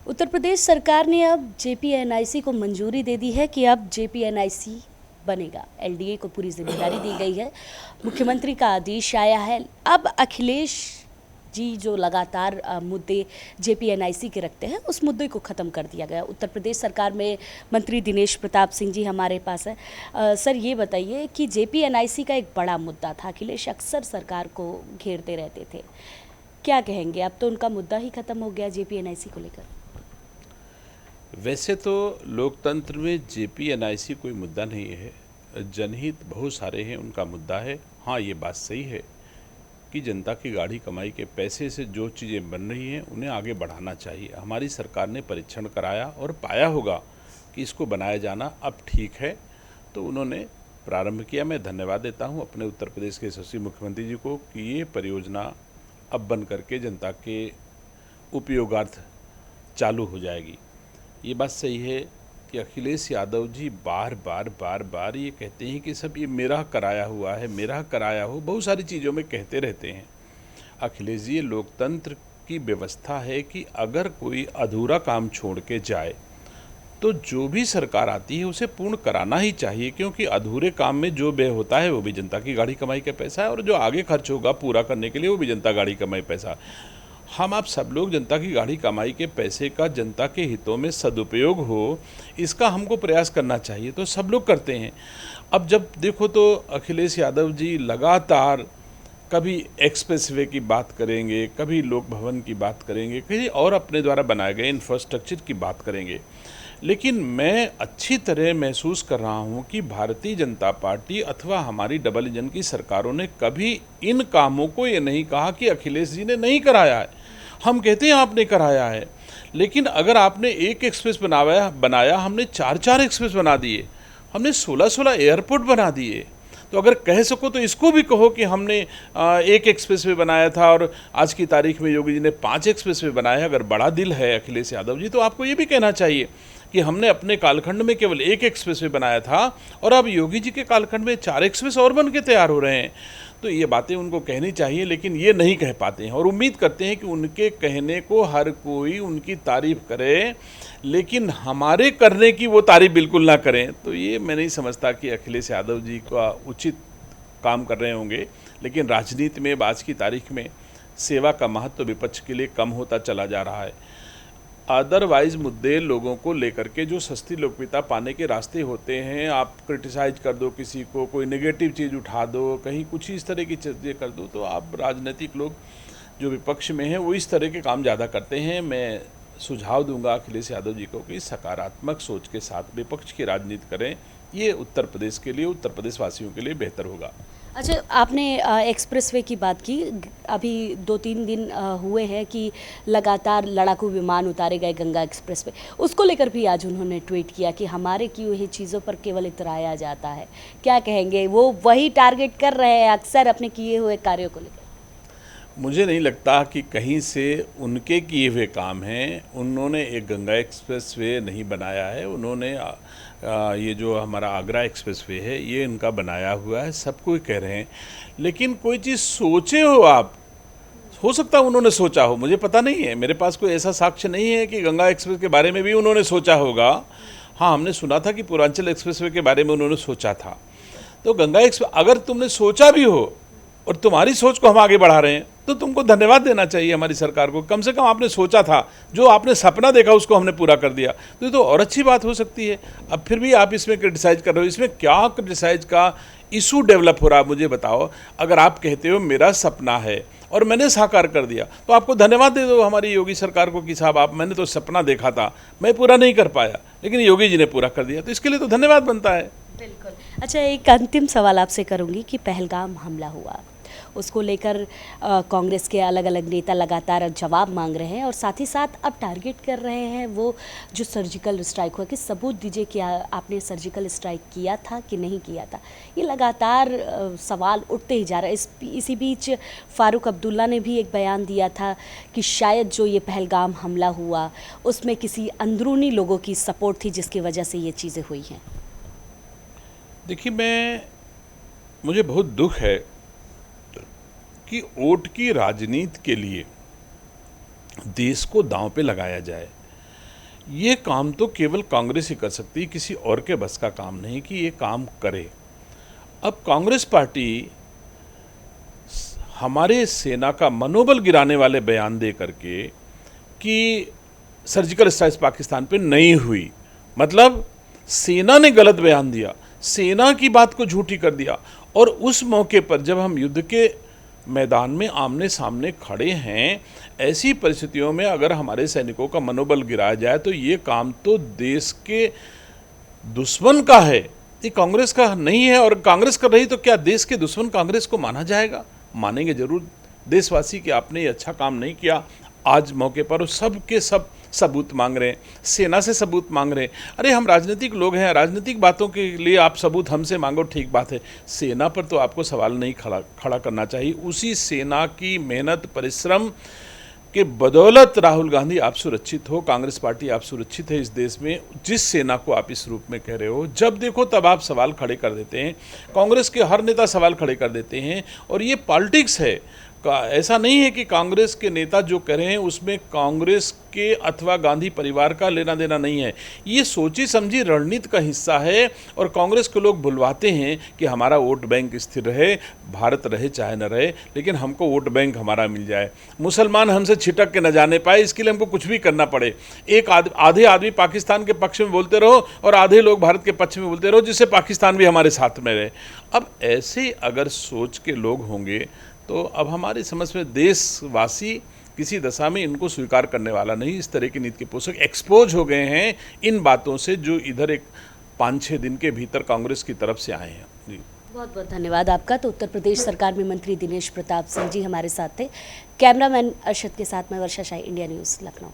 उत्तर प्रदेश सरकार ने अब जेपीएनआईसी को मंजूरी दे दी है कि अब जेपीएनआईसी बनेगा। एलडीए को पूरी जिम्मेदारी दी गई है। मुख्यमंत्री का आदेश आया है। अब अखिलेश जी जो लगातार मुद्दे जेपीएनआईसी के रखते हैं, उस मुद्दे को ख़त्म कर दिया गया। उत्तर प्रदेश सरकार में मंत्री दिनेश प्रताप सिंह जी हमारे पास है। सर, ये बताइए कि जेपीएनआईसी का एक बड़ा मुद्दा था, अखिलेश अक्सर सरकार को घेरते रहते थे, क्या कहेंगे? अब तो उनका मुद्दा ही ख़त्म हो गया जेपीएनआईसी को लेकर। वैसे तो लोकतंत्र में जेपीएनआईसी कोई मुद्दा नहीं है, जनहित बहुत सारे हैं, उनका मुद्दा है। हाँ, ये बात सही है कि जनता की गाढ़ी कमाई के पैसे से जो चीज़ें बन रही हैं उन्हें आगे बढ़ाना चाहिए। हमारी सरकार ने परीक्षण कराया और पाया होगा कि इसको बनाया जाना अब ठीक है, तो उन्होंने प्रारंभ किया। मैं धन्यवाद देता हूँ अपने उत्तर प्रदेश के यशस्वी मुख्यमंत्री जी को कि ये परियोजना अब बन करके जनता के उपयोगार्थ चालू हो जाएगी। ये बात सही है कि अखिलेश यादव जी बार बार ये कहते हैं कि सब ये मेरा कराया हुआ है, मेरा कराया हो, बहुत सारी चीज़ों में कहते रहते हैं। अखिलेश जी, ये लोकतंत्र की व्यवस्था है कि अगर कोई अधूरा काम छोड़ के जाए तो जो भी सरकार आती है उसे पूर्ण कराना ही चाहिए, क्योंकि अधूरे काम में जो व्यय होता है वो भी जनता की गाढ़ी कमाई का पैसा है और जो आगे खर्च होगा पूरा करने के लिए वो भी जनता गाढ़ी कमाई पैसा। हम आप सब लोग जनता की गाढ़ी कमाई के पैसे का जनता के हितों में सदुपयोग हो, इसका हमको प्रयास करना चाहिए, तो सब लोग करते हैं। अब जब देखो तो अखिलेश यादव जी लगातार कभी एक्सप्रेस वे की बात करेंगे, कभी लोक भवन की बात करेंगे, कहीं और अपने द्वारा बनाए गए इंफ्रास्ट्रक्चर की बात करेंगे। लेकिन मैं अच्छी तरह महसूस कर रहा हूँ कि भारतीय जनता पार्टी अथवा हमारी डबल इंजन की सरकारों ने कभी इन कामों को ये नहीं कहा कि अखिलेश जी ने नहीं कराया है। हम कहते हैं आपने कराया है, लेकिन अगर आपने एक एक्सप्रेस बनाया, हमने 4 एक्सप्रेस बना दिए, हमने 16 एयरपोर्ट बना दिए। तो अगर कह सको तो इसको भी कहो कि हमने एक एक्सप्रेस वे बनाया था और आज की तारीख में योगी जी ने 5 एक्सप्रेस वे बनाए। अगर बड़ा दिल है अखिलेश यादव जी, तो आपको ये भी कहना चाहिए कि हमने अपने कालखंड में केवल एक एक्सप्रेस वे बनाया था और अब योगी जी के कालखंड में 4 एक्सप्रेस और बन के तैयार हो रहे हैं। तो ये बातें उनको कहनी चाहिए, लेकिन ये नहीं कह पाते हैं और उम्मीद करते हैं कि उनके कहने को हर कोई उनकी तारीफ करे, लेकिन हमारे करने की वो तारीफ बिल्कुल ना करें। तो ये मैं नहीं समझता कि अखिलेश यादव जी का उचित काम कर रहे होंगे। लेकिन राजनीति में आज की तारीख में सेवा का महत्व विपक्ष के लिए कम होता चला जा रहा है। अदरवाइज मुद्दे लोगों को लेकर के जो सस्ती लोकप्रियता पाने के रास्ते होते हैं, आप क्रिटिसाइज कर दो किसी को, कोई नेगेटिव चीज़ उठा दो, कहीं कुछ इस तरह की चीज़ें कर दो, तो आप राजनीतिक लोग जो विपक्ष में हैं वो इस तरह के काम ज़्यादा करते हैं। मैं सुझाव दूंगा अखिलेश यादव जी को कि सकारात्मक सोच के साथ विपक्ष की राजनीति करें, ये उत्तर प्रदेश के लिए, उत्तर प्रदेश वासियों के लिए बेहतर होगा। अच्छा, आपने एक्सप्रेसवे की बात की। अभी 2-3 दिन हुए हैं कि लगातार लड़ाकू विमान उतारे गए गंगा एक्सप्रेस पे। उसको लेकर भी आज उन्होंने ट्वीट किया कि हमारे की हुई चीज़ों पर केवल इतराया जाता है। क्या कहेंगे? वो वही टारगेट कर रहे हैं अक्सर अपने किए हुए कार्यों को लेकर। मुझे नहीं लगता कि कहीं से उनके किए हुए काम हैं। उन्होंने एक गंगा एक्सप्रेस वे नहीं बनाया है, उन्होंने ये जो हमारा आगरा एक्सप्रेस वे है ये इनका बनाया हुआ है, सब कोई कह रहे हैं। लेकिन कोई चीज़ सोचे हो आप, हो सकता है उन्होंने सोचा हो, मुझे पता नहीं है, मेरे पास कोई ऐसा साक्ष्य नहीं है कि गंगा एक्सप्रेस के बारे में भी उन्होंने सोचा होगा। हाँ, हमने सुना था कि पूर्वांचल एक्सप्रेस वे के बारे में उन्होंने सोचा था। तो गंगा एक्सप्रेस अगर तुमने सोचा भी हो और तुम्हारी सोच को हम आगे बढ़ा रहे हैं तो तुमको धन्यवाद देना चाहिए हमारी सरकार को। कम से कम आपने सोचा था, जो आपने सपना देखा उसको हमने पूरा कर दिया, तो ये तो और अच्छी बात हो सकती है। अब फिर भी आप इसमें क्रिटिसाइज कर रहे हो, इसमें क्या क्रिटिसाइज का इशू डेवलप हो रहा है मुझे बताओ। अगर आप कहते हो मेरा सपना है और मैंने साकार कर दिया, तो आपको धन्यवाद दे दो हमारी योगी सरकार को कि साहब आप, मैंने तो सपना देखा था, मैं पूरा नहीं कर पाया, लेकिन योगी जी ने पूरा कर दिया, तो इसके लिए तो धन्यवाद बनता है। बिल्कुल। अच्छा, एक अंतिम सवाल आपसे करूंगी कि पहलगाम हमला हुआ, उसको लेकर कांग्रेस के अलग अलग नेता लगातार जवाब मांग रहे हैं और साथ ही साथ अब टारगेट कर रहे हैं वो जो सर्जिकल स्ट्राइक हुआ कि सबूत दीजिए कि आपने सर्जिकल स्ट्राइक किया था कि नहीं किया था। ये लगातार सवाल उठते ही जा रहा है। इसी बीच फारूक अब्दुल्ला ने भी एक बयान दिया था कि शायद जो ये पहलगाम हमला हुआ उसमें किसी अंदरूनी लोगों की सपोर्ट थी जिसकी वजह से ये चीज़ें हुई हैं। देखिए, मुझे बहुत दुख है कि वोट की राजनीति के लिए देश को दांव पे लगाया जाए। ये काम तो केवल कांग्रेस ही कर सकती है, किसी और के बस का काम नहीं कि ये काम करे। अब कांग्रेस पार्टी हमारे सेना का मनोबल गिराने वाले बयान दे करके कि सर्जिकल स्ट्राइक पाकिस्तान पे नहीं हुई, मतलब सेना ने गलत बयान दिया, सेना की बात को झूठी कर दिया। और उस मौके पर जब हम युद्ध के मैदान में आमने सामने खड़े हैं, ऐसी परिस्थितियों में अगर हमारे सैनिकों का मनोबल गिराया जाए तो ये काम तो देश के दुश्मन का है, ये कांग्रेस का नहीं है। और कांग्रेस कर रही तो क्या देश के दुश्मन कांग्रेस को माना जाएगा? मानेंगे जरूर देशवासी कि आपने ये अच्छा काम नहीं किया। आज मौके पर सब के सब सबूत मांग रहे हैं, सेना से सबूत मांग रहे हैं। अरे हम राजनीतिक लोग हैं, राजनीतिक बातों के लिए आप सबूत हमसे मांगो, ठीक बात है। सेना पर तो आपको सवाल नहीं खड़ा करना चाहिए। उसी सेना की मेहनत परिश्रम के बदौलत राहुल गांधी आप सुरक्षित हो, कांग्रेस पार्टी आप सुरक्षित है इस देश में। जिस सेना को आप इस रूप में कह रहे हो, जब देखो तब आप सवाल खड़े कर देते हैं। कांग्रेस के हर नेता सवाल खड़े कर देते हैं और ये पॉलिटिक्स है। ऐसा नहीं है कि कांग्रेस के नेता जो कह रहे हैं उसमें कांग्रेस के अथवा गांधी परिवार का लेना देना नहीं है। ये सोची समझी रणनीति का हिस्सा है। और कांग्रेस के लोग भुलवाते हैं कि हमारा वोट बैंक स्थिर रहे, भारत रहे चाहे न रहे, लेकिन हमको वोट बैंक हमारा मिल जाए, मुसलमान हमसे छिटक के न जाने पाए, इसके लिए हमको कुछ भी करना पड़े। एक आधे आदमी पाकिस्तान के पक्ष में बोलते रहो और आधे लोग भारत के पक्ष में बोलते रहो, जिससे पाकिस्तान भी हमारे साथ में रहे। अब ऐसे अगर सोच के लोग होंगे तो अब हमारी समझ में देशवासी किसी दशा में इनको स्वीकार करने वाला नहीं। इस तरह की नीति के पोषक एक्सपोज हो गए हैं इन बातों से, जो इधर एक 5-6 दिन के भीतर कांग्रेस की तरफ से आए हैं। जी, बहुत बहुत धन्यवाद आपका। तो उत्तर प्रदेश सरकार में मंत्री दिनेश प्रताप सिंह जी हमारे साथ थे। कैमरामैन अरशद के साथ मैं वर्षा शाही, इंडिया न्यूज़ लखनऊ।